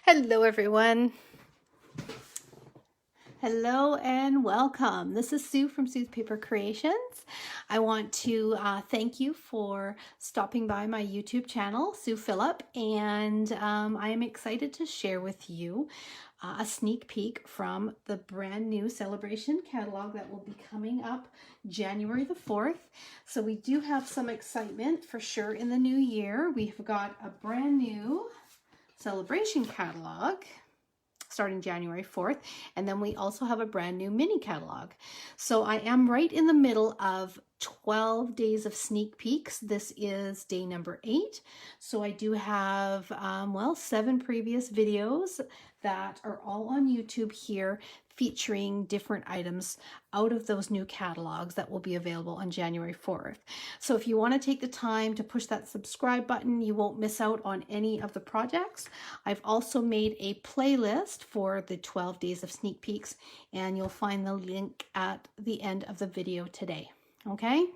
Hello, everyone. Hello and welcome. This is Sue from Sue's Paper Creations. I want to thank you for stopping by my YouTube channel, Sue Phillip, and I am excited to share with you a sneak peek from the brand new celebration catalog that will be coming up January the 4th. So we do have some excitement for sure in the new year. We've got a brand new celebration catalog starting January 4th. And then we also have a brand new mini catalog. So I am right in the middle of 12 days of sneak peeks. This is day number 8. So I do have, 7 previous videos that are all on YouTube here featuring different items out of those new catalogs that will be available on January 4th. So if you want to take the time to push that subscribe button, you won't miss out on any of the projects. I've also made a playlist for the 12 days of sneak peeks, and you'll find the link at the end of the video today. Okay?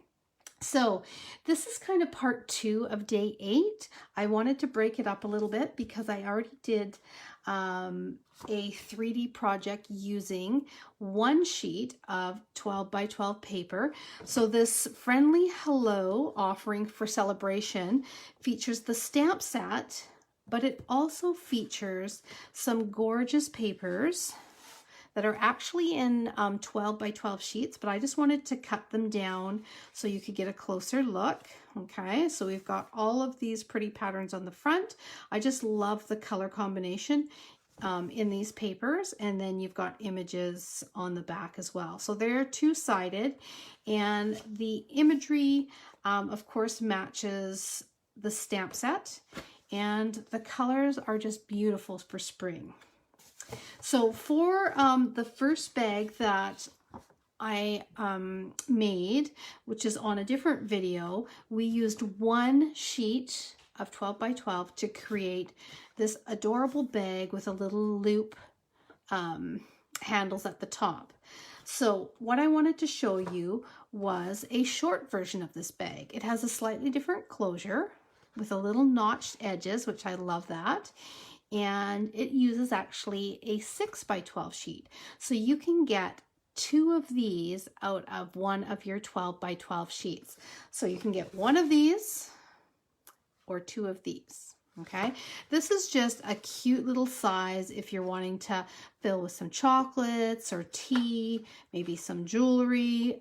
So this is kind of part 2 of day 8. I wanted to break it up a little bit because I already did a 3D project using one sheet of 12 by 12 paper. So this friendly hello offering for celebration features the stamp set, but it also features some gorgeous papers that are actually in 12 by 12 sheets, but I just wanted to cut them down so you could get a closer look. Okay, so we've got all of these pretty patterns on the front. I just love the color combination in these papers, and then you've got images on the back as well. So they're two-sided, and the imagery, of course, matches the stamp set, and the colors are just beautiful for spring. So for the first bag that I made, which is on a different video, we used one sheet of 12 by 12 to create this adorable bag with a little loop handles at the top. So what I wanted to show you was a short version of this bag. It has a slightly different closure with a little notched edges, which I love that. And it uses actually a 6 by 12 sheet. So you can get 2 of these out of one of your 12 by 12 sheets. So you can get 1 of these or 2 of these. Okay, this is just a cute little size if you're wanting to fill with some chocolates or tea, maybe some jewelry,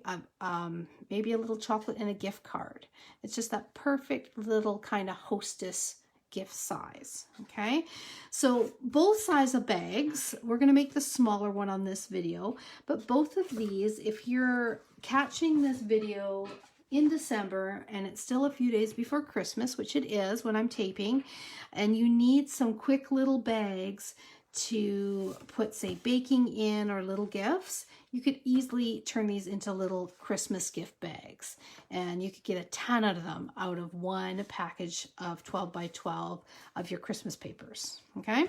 maybe a little chocolate and a gift card. It's just that perfect little kind of hostess gift size. Okay, so both size of bags, we're going to make the smaller one on this video, but both of these, if you're catching this video in December and it's still a few days before Christmas, which it is when I'm taping, and you need some quick little bags to put, say, baking in or little gifts, you could easily turn these into little Christmas gift bags, and you could get a ton of them out of one package of 12 by 12 of your Christmas papers. Okay,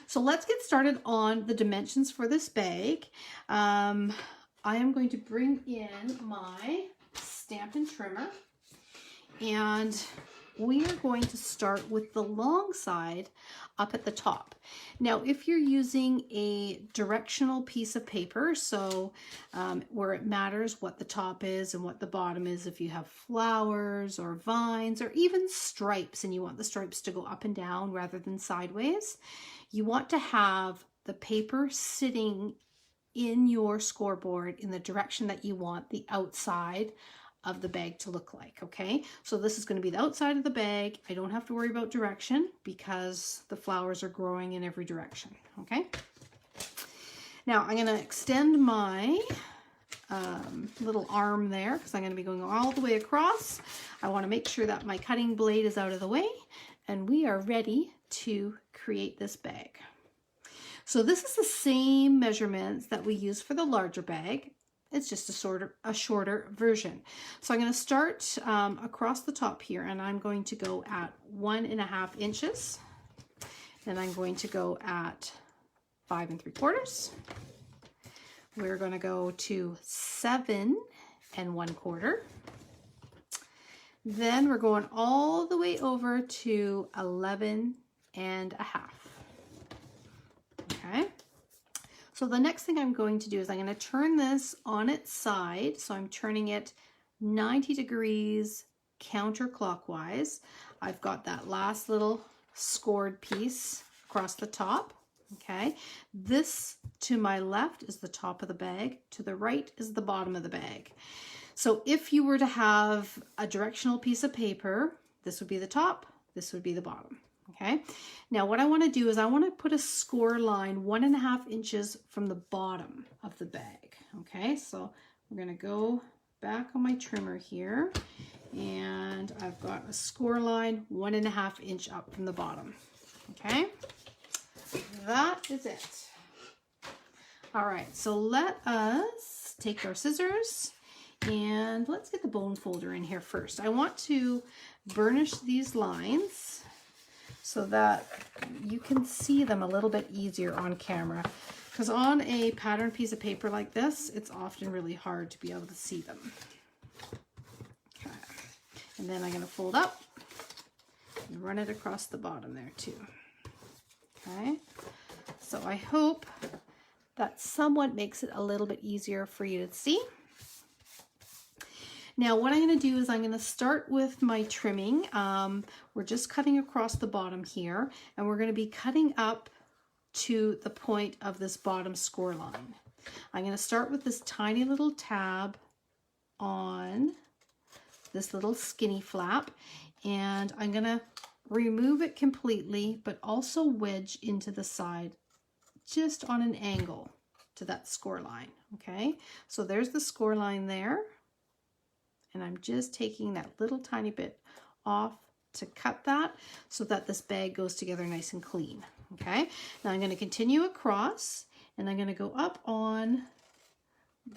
so let's get started on the dimensions for this bag. I am going to bring in my Stampin' Trimmer, and we are going to start with the long side up at the top. Now, if you're using a directional piece of paper, so where it matters what the top is and what the bottom is, if you have flowers or vines or even stripes and you want the stripes to go up and down rather than sideways, you want to have the paper sitting in your scoreboard in the direction that you want the outside of the bag to look like. Okay, so this is going to be the outside of the bag. I don't have to worry about direction because the flowers are growing in every direction. Okay, now I'm going to extend my little arm there because I'm going to be going all the way across. I want to make sure that my cutting blade is out of the way, and we are ready to create this bag. So this is the same measurements that we use for the larger bag. It's just a shorter version. So I'm going to start across the top here, and I'm going to go at 1.5 inches. Then I'm going to go at 5 3/4. We're going to go to 7 1/4. Then we're going all the way over to 11 1/2. So the next thing I'm going to do is I'm going to turn this on its side. So I'm turning it 90 degrees counterclockwise. I've got that last little scored piece across the top. Okay, this to my left is the top of the bag, to the right is the bottom of the bag. So if you were to have a directional piece of paper, this would be the top, this would be the bottom. Okay, now what I want to do is I want to put a score line 1.5 inches from the bottom of the bag. Okay, so we're going to go back on my trimmer here, and I've got a score line 1.5 inch up from the bottom. Okay, that is it. All right, so let us take our scissors and let's get the bone folder in here first. I want to burnish these lines so that you can see them a little bit easier on camera, because on a patterned piece of paper like this, it's often really hard to be able to see them. Okay, and then I'm going to fold up and run it across the bottom there too. Okay, so I hope that somewhat makes it a little bit easier for you to see. Now what I'm going to do is I'm going to start with my trimming. We're just cutting across the bottom here, and we're going to be cutting up to the point of this bottom score line. I'm going to start with this tiny little tab on this little skinny flap, and I'm going to remove it completely, but also wedge into the side just on an angle to that score line. Okay, so there's the score line there, and I'm just taking that little tiny bit off to cut that so that this bag goes together nice and clean. Okay, now I'm going to continue across, and I'm going to go up on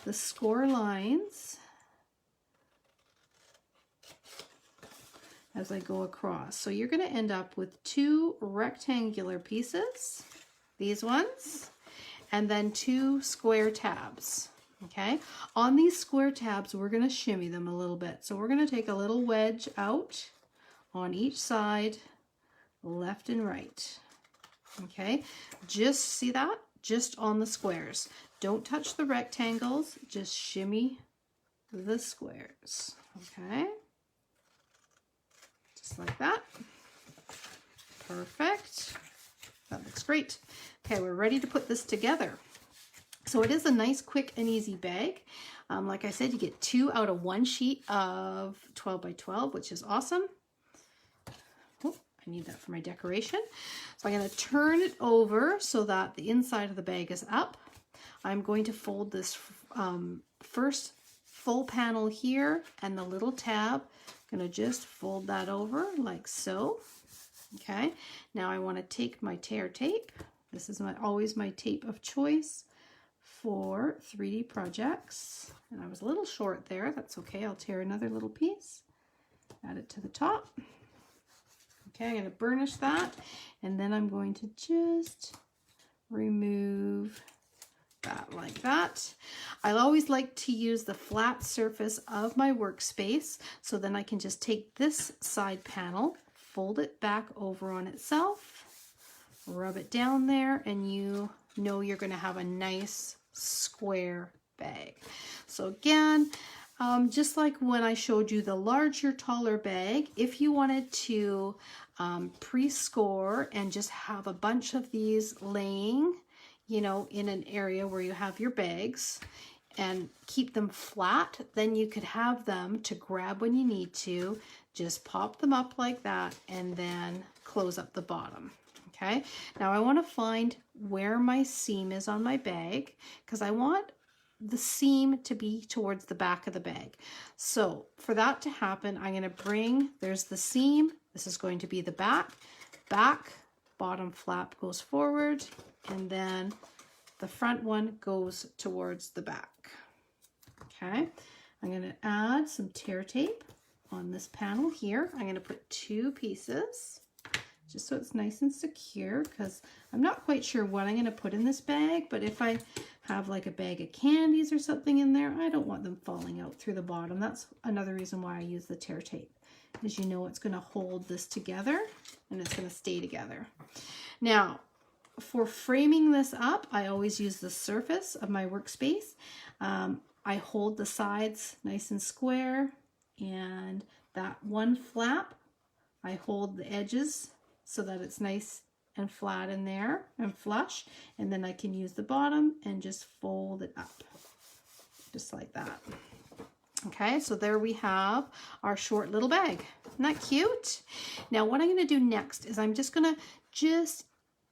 the score lines as I go across. So you're going to end up with 2 rectangular pieces, these ones, and then 2 square tabs. Okay, on these square tabs, we're going to shimmy them a little bit. So we're going to take a little wedge out on each side, left and right. Okay, just see that? Just on the squares. Don't touch the rectangles, just shimmy the squares. Okay, just like that. Perfect. That looks great. Okay, we're ready to put this together. So it is a nice, quick and easy bag. Like I said, you get 2 out of 1 sheet of 12 by 12, which is awesome. Oh, I need that for my decoration. So I'm going to turn it over so that the inside of the bag is up. I'm going to fold this first full panel here and the little tab. I'm going to just fold that over like so. Okay, now I want to take my tear tape. This is always my tape of choice for 3D projects. And I was a little short there. That's okay. I'll tear another little piece, add it to the top. Okay, I'm going to burnish that, and then I'm going to just remove that like that. I always like to use the flat surface of my workspace, so then I can just take this side panel, fold it back over on itself, rub it down there, and you know you're going to have a nice square bag. So again, just like when I showed you the larger, taller bag, if you wanted to pre-score and just have a bunch of these laying, you know, in an area where you have your bags and keep them flat, then you could have them to grab when you need to, just pop them up like that and then close up the bottom. Okay, now I want to find where my seam is on my bag, because I want the seam to be towards the back of the bag. So for that to happen, I'm going to bring, there's the seam, this is going to be the back, bottom flap goes forward, and then the front one goes towards the back. Okay, I'm going to add some tear tape on this panel here. I'm going to put 2 pieces just so it's nice and secure, because I'm not quite sure what I'm going to put in this bag, but if I have like a bag of candies or something in there, I don't want them falling out through the bottom. That's another reason why I use the tear tape, is you know it's going to hold this together and it's going to stay together. Now, for framing this up, I always use the surface of my workspace. I hold the sides nice and square, and that one flap, I hold the edges so that it's nice and flat in there and flush, and then I can use the bottom and just fold it up, just like that. Okay, so there we have our short little bag. Isn't that cute? Now what I'm going to do next is I'm just going to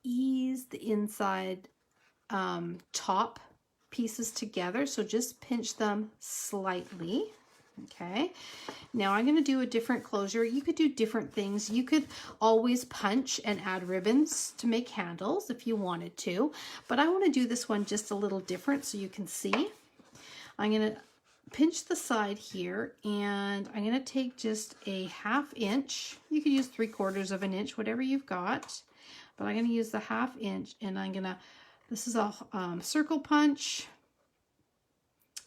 ease the inside top pieces together. So just pinch them slightly. Okay, now I'm going to do a different closure. You could do different things. You could always punch and add ribbons to make handles if you wanted to, but I want to do this one just a little different so you can see. I'm going to pinch the side here, and I'm going to take just a 1/2 inch. You could use 3/4 of an inch, whatever you've got, but I'm going to use the 1/2 inch, and I'm going to, this is a circle punch.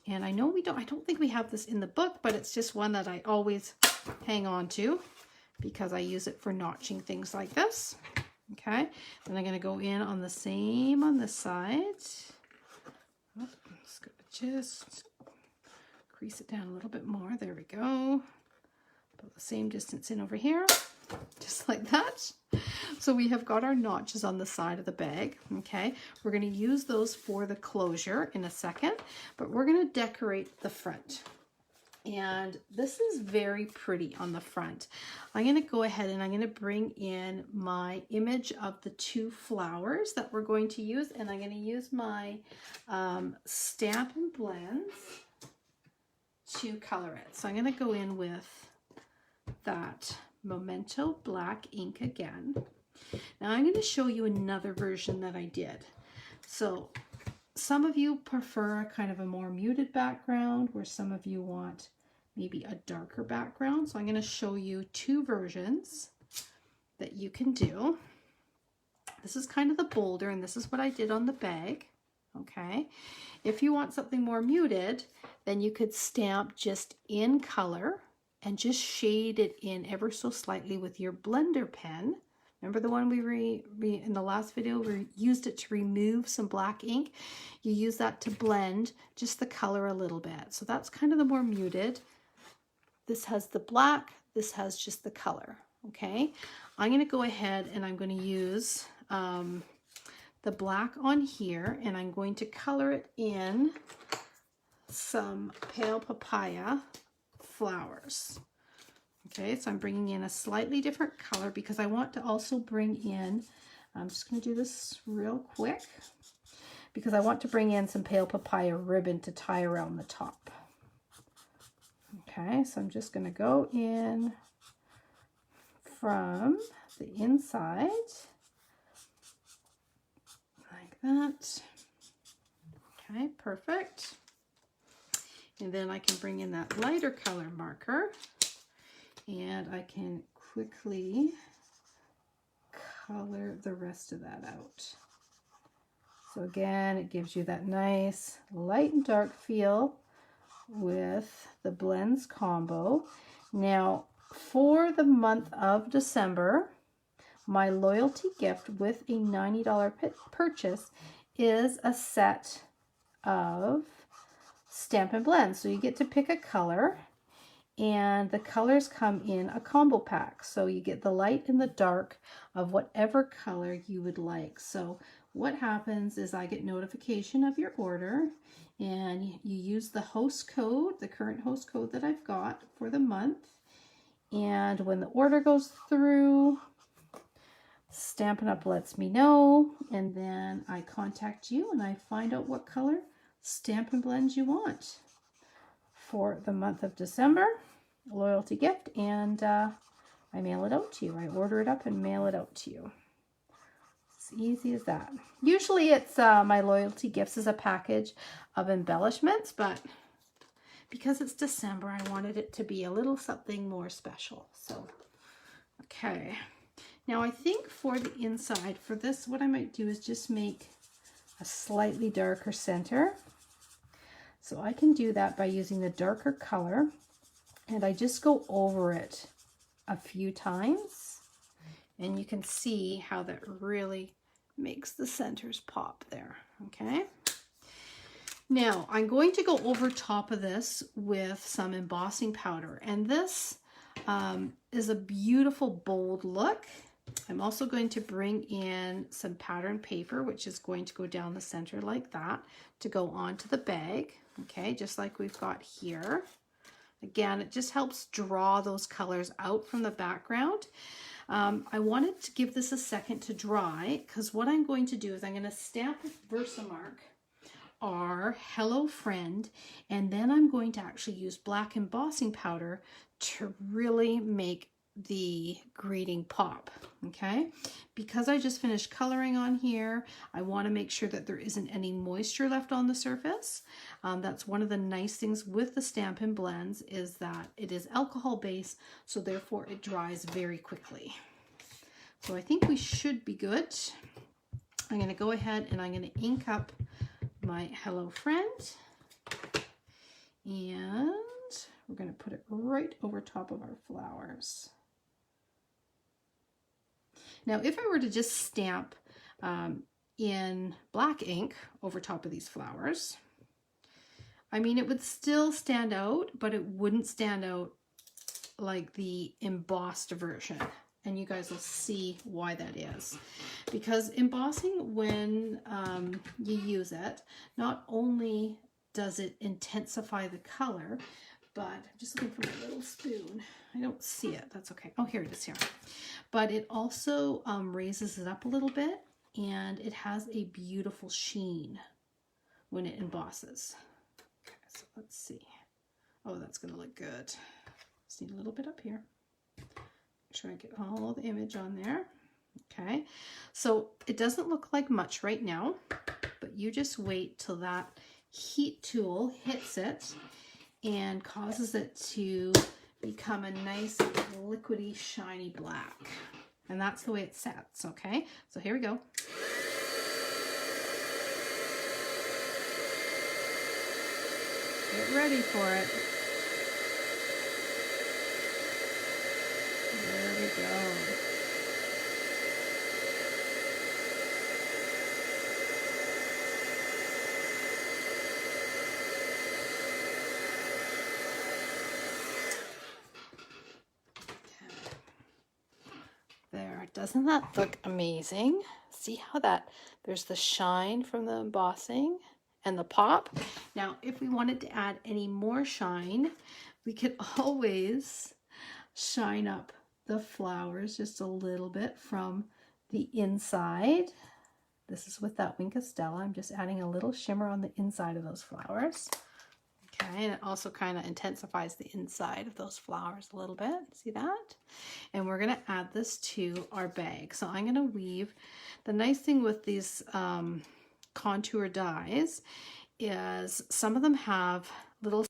And I know I don't think we have this in the book, but it's just one that I always hang on to because I use it for notching things like this. Okay, then I'm going to go in on the same on this side. Oh, just crease it down a little bit more. There we go. Put the same distance in over here, just like that. So we have got our notches on the side of the bag. Okay, we're going to use those for the closure in a second, but we're going to decorate the front. And this is very pretty on the front. I'm going to go ahead and I'm going to bring in my image of the 2 flowers that we're going to use, and I'm going to use my Stamp and Blends to color it. So I'm going to go in with that Memento black ink again. Now I'm going to show you another version that I did. So some of you prefer kind of a more muted background, where some of you want maybe a darker background. So I'm going to show you 2 versions that you can do. This is kind of the bolder, and this is what I did on the bag. Okay, if you want something more muted, then you could stamp just in color and just shade it in ever so slightly with your blender pen. Remember the one we in the last video, we used it to remove some black ink. You use that to blend just the color a little bit. So that's kind of the more muted. This has the black, this has just the color. Okay, I'm going to go ahead and I'm going to use the black on here, and I'm going to color it in some pale papaya flowers. Okay, so I'm bringing in a slightly different color because I want to also bring in, I'm just going to do this real quick because I want to bring in some pale papaya ribbon to tie around the top. Okay, so I'm just going to go in from the inside like that. Okay, perfect. And then I can bring in that lighter color marker, and I can quickly color the rest of that out. So again, it gives you that nice light and dark feel with the blends combo. Now, for the month of December, my loyalty gift with a $90 purchase is a set of Stamp and Blend. So you get to pick a color, and the colors come in a combo pack. So you get the light and the dark of whatever color you would like. So what happens is I get notification of your order, and you use the host code, the current host code that I've got for the month. And when the order goes through, Stampin' Up! Lets me know, and then I contact you and I find out what color Stamp and Blend you want for the month of December, loyalty gift, and I mail it out to you. I order it up and mail it out to you. It's easy as that. Usually it's my loyalty gifts is a package of embellishments, but because it's December, I wanted it to be a little something more special. So, okay. Now I think for the inside, for this, what I might do is just make a slightly darker center. So I can do that by using the darker color, and I just go over it a few times, and you can see how that really makes the centers pop there, okay? Now, I'm going to go over top of this with some embossing powder, and this is a beautiful bold look. I'm also going to bring in some pattern paper, which is going to go down the center like that to go onto the bag, okay, just like we've got here. Again, it just helps draw those colors out from the background. I wanted to give this a second to dry, because what I'm going to do is I'm going to stamp Versamark, our Hello Friend, and then I'm going to actually use black embossing powder to really make the greeting pop, okay? Because I just finished coloring on here, I want to make sure that there isn't any moisture left on the surface. That's one of the nice things with the Stampin' Blends, is that it is alcohol based, so therefore it dries very quickly. So I think we should be good. I'm going to go ahead and I'm going to ink up my Hello Friend, and we're going to put it right over top of our flowers. Now, if I were to just stamp in black ink over top of these flowers, I mean, it would still stand out, but it wouldn't stand out like the embossed version. And you guys will see why that is. Because embossing, when you use it, not only does it intensify the color, but I'm just looking for my little spoon. I don't see it. That's okay. Oh, here it is here. But it also raises it up a little bit, and it has a beautiful sheen when it embosses. Okay, so let's see. Oh, that's going to look good. Just need a little bit up here. Make sure I get all of the image on there. Okay, so it doesn't look like much right now, but you just wait till that heat tool hits it and causes it to become a nice liquidy shiny black. And that's the way it sets, okay? So here we go. Get ready for it. There we go. There, doesn't that look amazing? See how there's the shine from the embossing and the pop. Now, if we wanted to add any more shine, we could always shine up the flowers just a little bit from the inside. This is with that Wink of Stella. I'm just adding a little shimmer on the inside of those flowers. Okay, and it also kind of intensifies the inside of those flowers a little bit. See that? And we're going to add this to our bag. So I'm going to weave. The nice thing with these contour dies is some of them have little